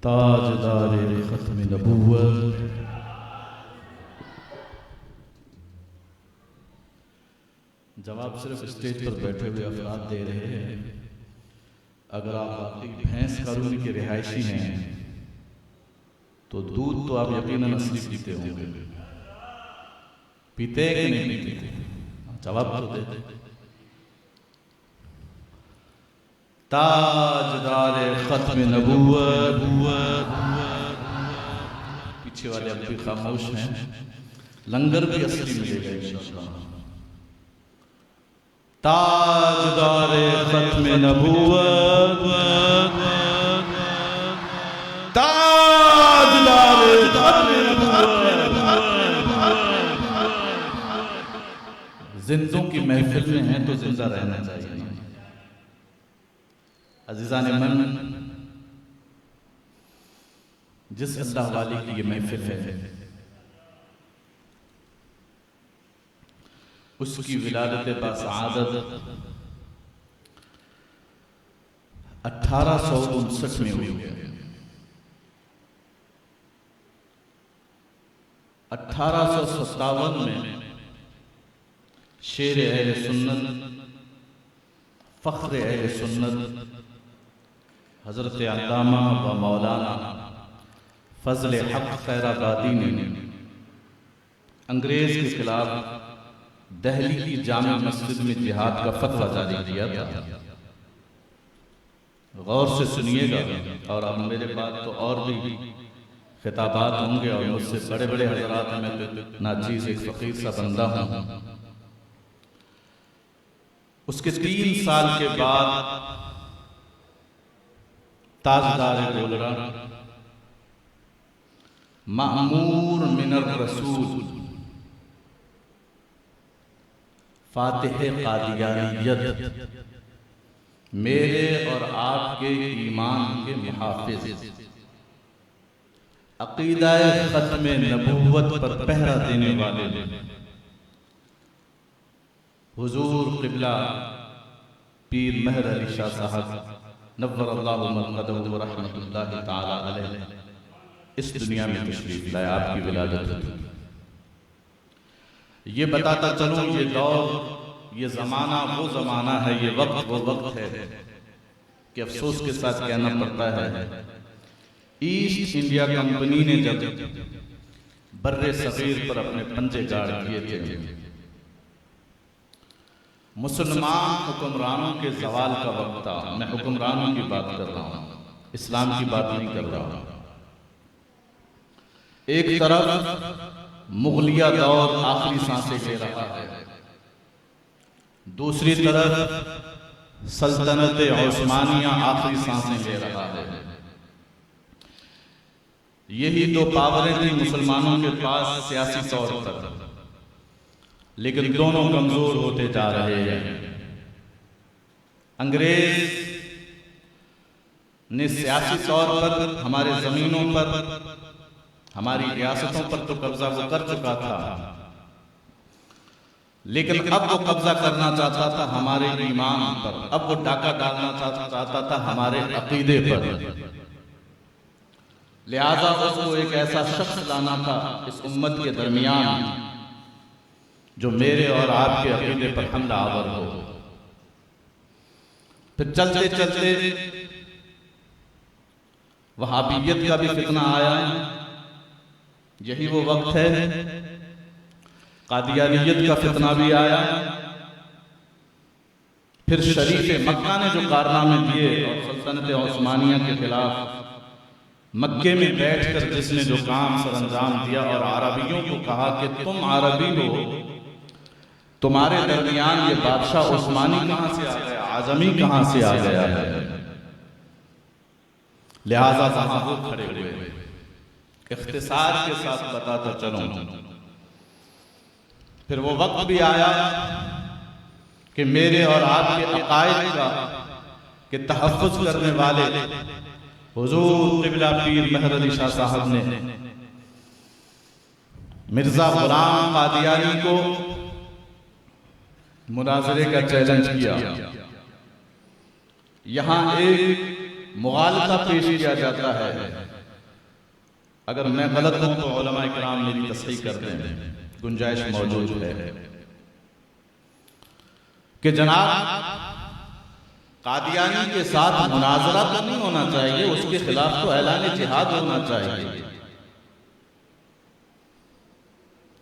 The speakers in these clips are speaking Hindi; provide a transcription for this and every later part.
ताजदार खत्म नबूवत। जवाब सिर्फ स्टेज पर बैठे हुए अफराद दे रहे हैं। अगर आप वाकई भैंस कानूनी के रिहायशी हैं तो दूध तो आप यकीनन असली पीते होंगे। पीते हैं कि नहीं पीते? जवाब तो दे। ताजदार खत्म नबूवत। पीछे वाले अब भी खामोश हैं। लंगर भी असली मिलेगा इंशाअल्लाह। ताजदार खत्म नबूवत, ताजदार खत्म नबूवत। जिंदों की महफिल में हैं तो जिंदा रहना चाहिए। अज़ीज़ान मन, जिस अल्लाह वाली की ये महफिल है उसकी विलादत बासआदत 1859 में हुई है। 1857 में शेर अहले सुन्नत, फ़ख्र अहले सुन्नत हज़रत अल्लामा व मौलाना फ़ज़ल हक़ खैराबादी ने अंग्रेज़ के खिलाफ दिल्ली की जामा मस्जिद में जिहाद का फतवा जारी किया था। गौर से सुनिएगा, और अब मेरे बाद तो और भी खिताबात होंगे और मुझसे बड़े बड़े हज़रात में तो नाचीज़ एक फ़कीर सा बंदा हूँ। उसके 3 साल के बाद ताजदार गोलरा मामूर मिनर रसूल फातिह कादियानियत मेरे और आपके ईमान के मुहाफिज, अक़ीदा ख़त्म नबूवत पर पहरा देने वाले हुजूर क़िबला पीर महर अली शाह साहब नव्वरल्लाहु मरक़दहु व रहमतुल्लाहि तआला अलैह इस दुनिया में तशरीफ़ लाए। आपकी विलादत हुई। ये बताता चलूं, ये दौर, ये ज़माना वो ज़माना है, ये वक्त वो वक्त है कि अफसोस के साथ कहना पड़ता है, ईस्ट इंडिया कंपनी ने जब बर्रे सग़ीर पर अपने पंजे गाड़ किए थे, मुसलमान हुक्मरानों के ज़वाल का वक्त था। मैं हुक्मरानों की बात कर रहा हूँ, इस्लाम की बात नहीं कर रहा हूँ। एक तरफ मुगलिया दौर आखिरी सांसें ले रहा है, दूसरी तरफ सल्तनत उस्मानिया आखिरी सांसें ले रहा है। यही 2 पावरें थी मुसलमानों के पास सियासी तौर पर, लेकिन दोनों कमजोर होते जा रहे हैं। अंग्रेज ने सियासी तौर पर हमारे जमीनों पर, हमारी रियासतों पर तो कब्जा वो कर चुका था, लेकिन अब वो कब्जा करना चाहता था हमारे ईमान पर। अब वो डाका डालना चाहता था हमारे अकीदे पर। लिहाजा उसको एक ऐसा शख्स लाना था इस उम्मत के दरमियान जो मेरे और आपके अकीदे पर हमला आवर हो। फिर चलते चलते वहाबियत का भी फितना आया। यही वो वक्त है, कादियानियत का फितना भी आया। फिर शरीफ मक्का ने जो कारनामे किए और सल्तनत उस्मानिया के खिलाफ मक्के में बैठकर जिसने जो काम सरअंजाम दिया और अरबियों को कहा कि तुम अरबी हो, तुम्हारे दरमियान ये बादशाह उस्मानी कहां से आ गया, आजमी कहां से आ गया है। लिहाजा वहां वो खड़े हुए। इख्तिसार के साथ बताता चलूं, फिर वो वक्त भी आया कि मेरे और आपके अकायद का के तहफ़्फ़ुज़ करने वाले हुज़ूर क़िबला पीर महर अली शाह साहब ने मिर्ज़ा ग़ुलाम कादियानी को मुनाज़रे का चैलेंज किया। यहाँ एक मुग़ालता पेश किया जाता है अगर मैं गलत हूं तो उलमा इकराम मेरी तस्हीह कर दें, गुंजाइश मौजूद है कि जनाब कादियानी के साथ मुनाजरा तो नहीं होना चाहिए, उसके खिलाफ तो ऐलान जिहाद होना चाहिए।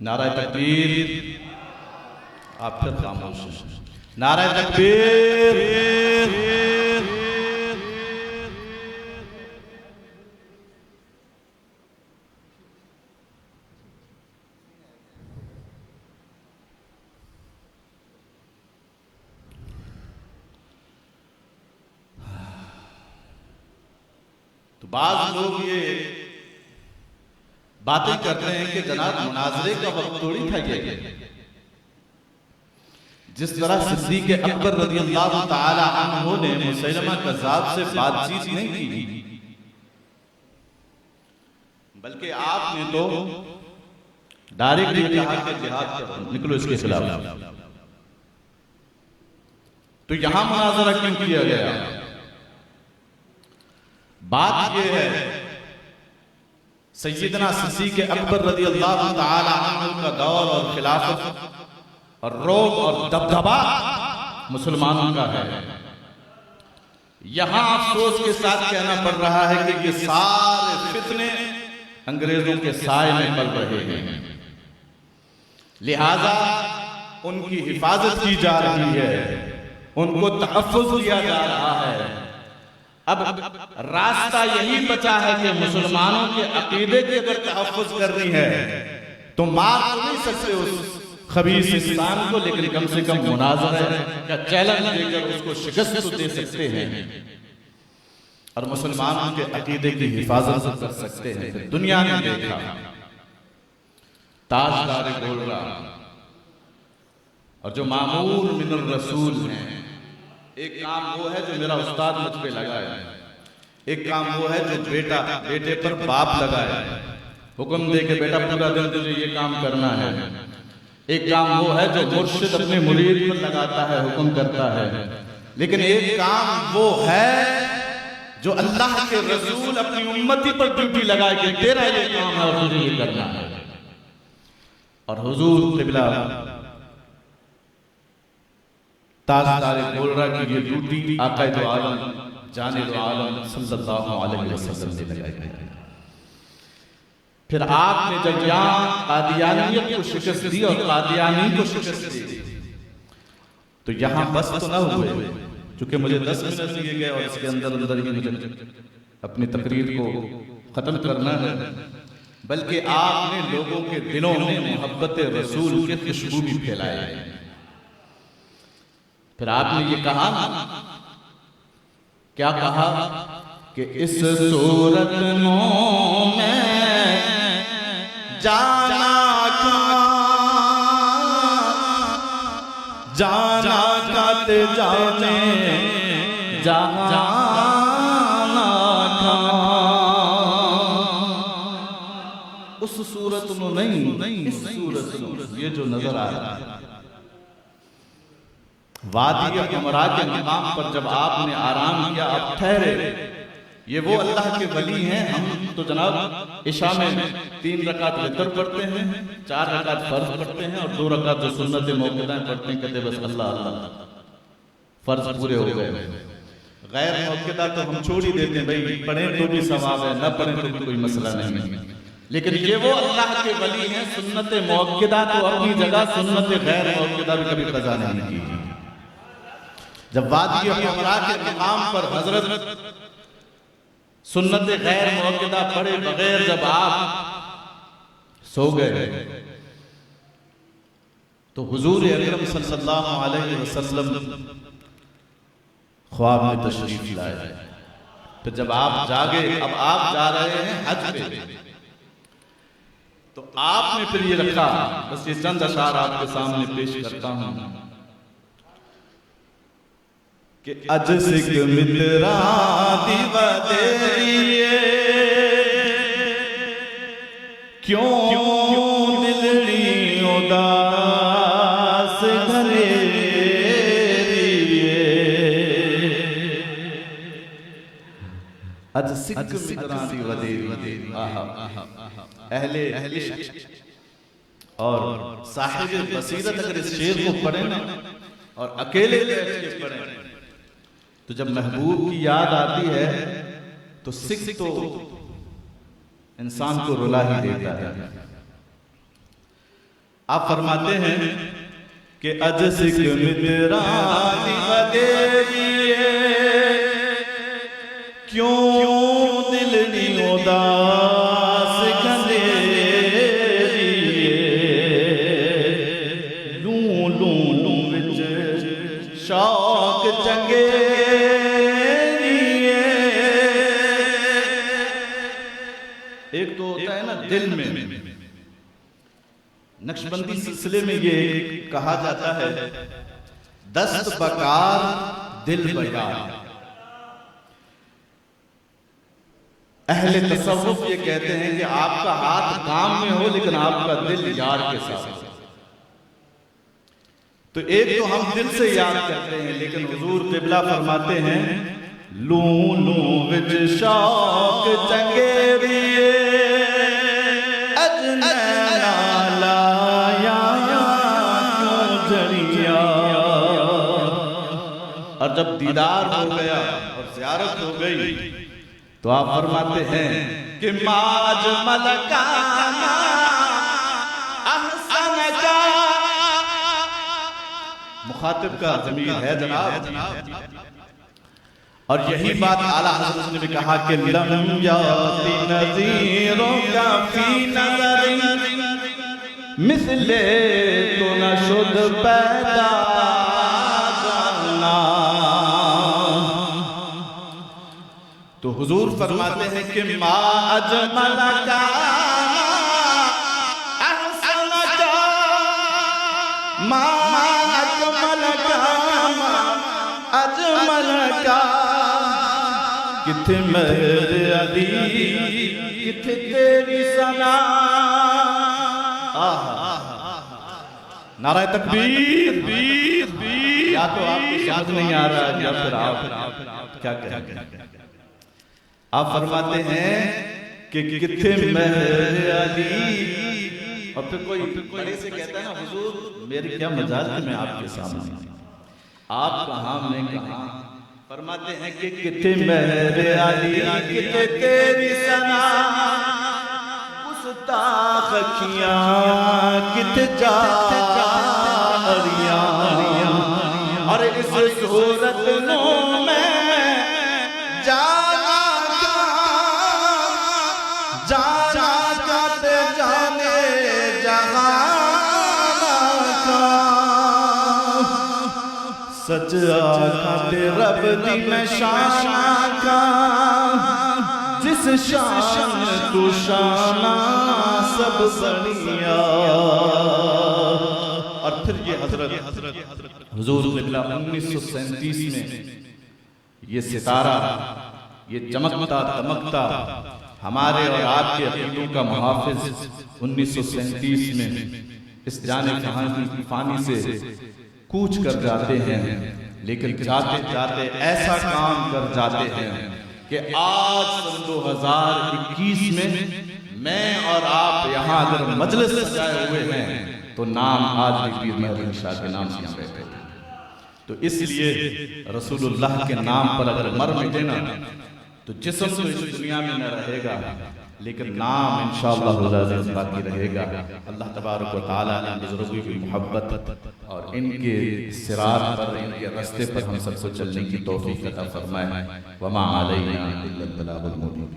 नारा तकबीर। आप फिर खामोश हैं। नारा तकबीर। तो बाज़ लोग ये बातें करते हैं कि जनाब मुनाजरे का वक्त थोड़ी था ये। जिस तरह सिद्दीक़ अकबर रज़ियल्लाहु ताला अन्हु ने मुसैलमा कज़्ज़ाब से बातचीत नहीं की, बल्कि आपने तो डायरेक्ट ये कहा कि जिहाद करो, निकलो इसके खिलाफ। तो यहां मुनाजरा क्यों किया गया? बात यह है सैयदना सिद्दीक़ अकबर रज़ियल्लाहु ताला अन्हु का दौर और खिलाफत और रोब और दबदबा मुसलमानों का है। यहां अफसोस के साथ कहना पड़ रहा है कि ये सारे फितने अंग्रेजों के साए में पल रहे हैं, लिहाजा उनकी हिफाजत की जा रही है, उनको तहफ़्फ़ुज़ दिया जा रहा है। अब रास्ता यही बचा है कि मुसलमानों के अकीदे की अगर तहफ़्फ़ुज़ करनी है तो मार तो नहीं सकते उस खबीस इंसान को, लेकिन कम से कम मुनाज़रा का चैलेंज देकर उसको शिकस्त तो दे सकते हैं और मुसलमानों के अकीदे की हिफाजत कर सकते हैं। दुनिया ने देखा ताजदार गोलरा और जो मामूर मिनर रसूल हैं, एक काम वो है जो मेरा उस्ताद मुझ पे लगाया, एक काम वो है जो बेटे पर बाप लगाया, हुक्म दे के बेटा पूरा दिन तुझे ये काम करना है। एक काम वो है जो मुर्शिद अपने मुरीद पर लगाता है, हुक्म करता है। लेकिन एक काम वो है जो अल्लाह के रसूल अपनी उम्मती पर ड्यूटी लगाए कि तेरा ये काम है और तुझे ये करना है। और हुजूर क़िबला ताजदार गोलरा की ये ड्यूटी आका दो आलम जाने दो आलम सल्लल्लाहु अलैहि वसल्लम ने लगाई है। फिर आपने जब यहाँ कादियानियत को शिकस्त दी और कादियानी को शिकस्त दी तो यहाँ बस तो न हुए, क्योंकि मुझे 10 मिनट दिए गए और इसके अंदर अंदर ही मुझे अपनी तकरीर को खत्म करना है, बल्कि आपने लोगों के दिलों में मोहब्बत रसूल की खुशबू भी फैलाई। फिर आपने ये कहा, क्या कहा कि इस सूरत में जाना खाते जाने जाना खा उस सूरत में नहीं, इस सूरत में ये जो नजर आ रहा है वादी हमरा के मकाम पर जब आपने आराम किया, आप ठहरे। ये वो अल्लाह के वली हैं। हम तो जनाब इशा में 3 रकात वितर पढ़ते हैं, 4 रकात फर्ज पढ़ते हैं और 2 रकात जो सुन्नत मौक़िदा पढ़ते हैं, कहते बस अल्लाह अल्लाह, फर्ज पूरे हो गए। गैर मौक़िदा तो हम छोड़ ही देते हैं, भाई पढ़ें तो भी सवाब है, न पढ़ें तो भी कोई मसला नहीं है। लेकिन ये वो अल्लाह के वली हैं, सुन्नत मौक़िदा तो अपनी जगह, सुन्नत गैर मौक़िदा भी कभी कज़ा नहीं की। जब वादी हमरा के मकाम पर हजरत सुन्नत गैर मौक़िदा पढ़े बगैर जब आप सो गए तो हुजूर अकरम सल्लल्लाहु अलैहि वसल्लम ख्वाब में तशरीफ लाए। फिर जब आप जागे, अब आप जा रहे हैं हज पे, तो आपने फिर ये रखा, बस ये चंद अशार आपके सामने पेश करता हूं कि अज सिख मित्रा दिवा तेरिए क्यों दिलनी उदास घनेरिए। अज सिक मिदरां दी वदेरी। अहले इश्क और साहिब बसीरत अगर इस शेर को पढ़े ना और अकेले बैठ के पढ़े तो जब महबूब की याद आती है तो सिक तो इंसान को रुला ही देता है। आप फरमाते हैं कि अज सिक मिदरां दी वदेरी क्यों दिल नी उदास खंदेरी लू लू लू विच शौक चंगे एक तो होता है ना दिल में, नक्शबंदी सिलसिले में ये कहा जाता है दस्त बकार दिल बयार। अहले तसव्वुफ ये कहते हैं कि आपका हाथ काम में हो लेकिन आपका दिल यार के साथ। तो एक तो हम दिल से याद करते हैं लेकिन हुजूर क़िबला फरमाते हैं लू लू विच शौक चंगेरी अजनैना लाया क्यों झड़िया। और जब दीदार हो गया और ज़ियारत हो गई तो आप फरमाते हैं कि माज मलकाना अहसन का। मुखातिब का ज़मीर है जनाब। और यही बात आला हज़रत ने भी कहा कि लम याति नज़ीरों का फी नज़री मिसले तो न शुद्ध पैदा जाना। तो हुजूर फरमाते हैं कि मा अजमल का अहसन का मा अजमल का अजमल का किथे मेरे अली किथे तेरी सना। नारा तकबीर। या तो आपको याद नहीं आ रहा या फिर आप क्या कहें। आप फरमाते हैं कि किथे मेरे अली और फिर कोई बड़े से कहता है ना हुजूर मेरी क्या मजाल है मैं आपके सामने, आप कहाँ मैं कहाँ। फरमाते हैं कि किथे मेरे अली किथे तेरी सना गुस्ताख अखियां किथे जारियां। और इस सूरत नो मैं सच आखा ते रब दी मैं शान आखा जिस शान तू शाना सब बढ़िया। और फिर ये हजरत हुजूर क़िबला 1937 में ये सितारा ये चमकता दमकता हमारे और आपके अक़ीदों का मुहाफ़िज़ 1937 में इस जाने जहां की फानी से कूच कर जाते हैं। लेकिन जाते जाते ऐसा काम कर जाते हैं कि आज सन 2021 में मैं और आप यहाँ अगर मजलिस सजाए हुए हैं तो नाम आज भी पीर महबूब शाह के नाम से बैठे थे। तो इसलिए रसूलुल्लाह के नाम पर अगर मर मिटे ना तो जिस्म तो इस दुनिया में न रहेगा लेकिन नाम इंशाअल्लाह बाकी रहेगा। अल्लाह तबारक व तआला ने बुजुर्गों की मोहब्बत और इनके सिरात पर इनके रास्ते पर हम सबको चलने की तौफीक अता फरमाए। वमा अलैना इल्लल बलागुल मुबीन।